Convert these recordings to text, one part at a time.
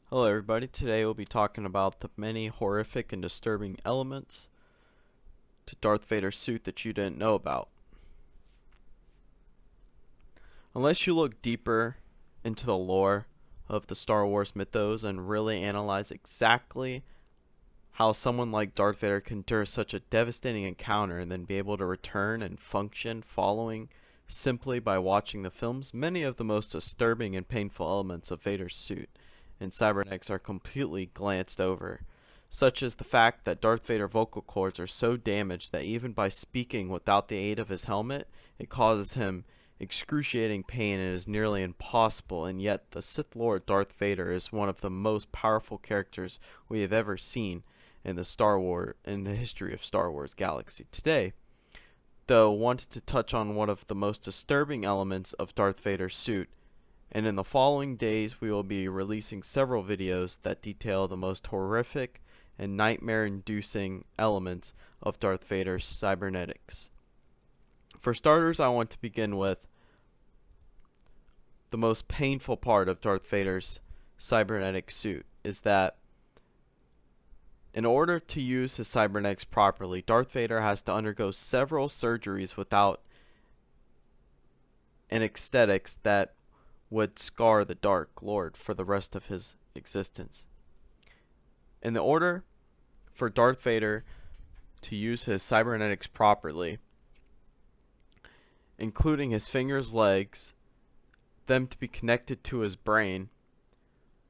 Hello everybody, today we'll be talking about the many horrific and disturbing elements to Darth Vader's suit that you didn't know about. Unless you look deeper into the lore of the Star Wars mythos and really analyze exactly how someone like Darth Vader can endure such a devastating encounter and then be able to return and function following simply by watching the films, many of the most disturbing and painful elements of Vader's suit and cybernetics are completely glanced over, such as the fact that Darth Vader's vocal cords are so damaged that even by speaking without the aid of his helmet, it causes him excruciating pain and is nearly impossible, and yet the Sith Lord Darth Vader is one of the most powerful characters we have ever seen in the history of Star Wars galaxy. Today, though, wanted to touch on one of the most disturbing elements of Darth Vader's suit, and in the following days we will be releasing several videos that detail the most horrific and nightmare-inducing elements of Darth Vader's cybernetics. For starters, I want to begin with the most painful part of Darth Vader's cybernetic suit is that in order to use his cybernetics properly, Darth Vader has to undergo several surgeries without anesthetics that would scar the Dark Lord for the rest of his existence. In order for Darth Vader to use his cybernetics properly, including his fingers, legs, them to be connected to his brain,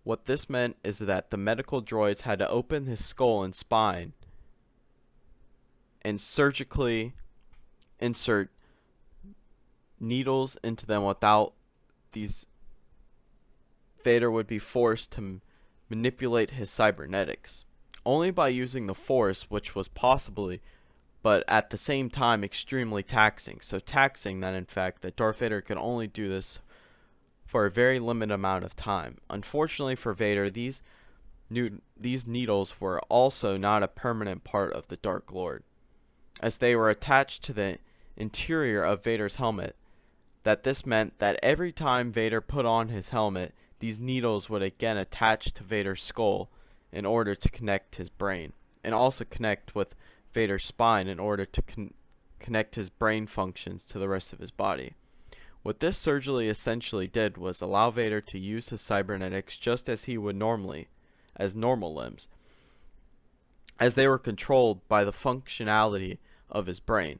what this meant is that the medical droids had to open his skull and spine and surgically insert needles into them. Without these, Vader would be forced to manipulate his cybernetics. Only by using the Force, which was possibly, but at the same time extremely taxing. So taxing that in fact that Darth Vader could only do this for a very limited amount of time. Unfortunately for Vader, these needles were also not a permanent part of the Dark Lord, as they were attached to the interior of Vader's helmet. This meant that every time Vader put on his helmet, these needles would again attach to Vader's skull in order to connect his brain, and also connect with Vader's spine in order to connect his brain functions to the rest of his body. What this surgery essentially did was allow Vader to use his cybernetics just as he would normally, as normal limbs, as they were controlled by the functionality of his brain.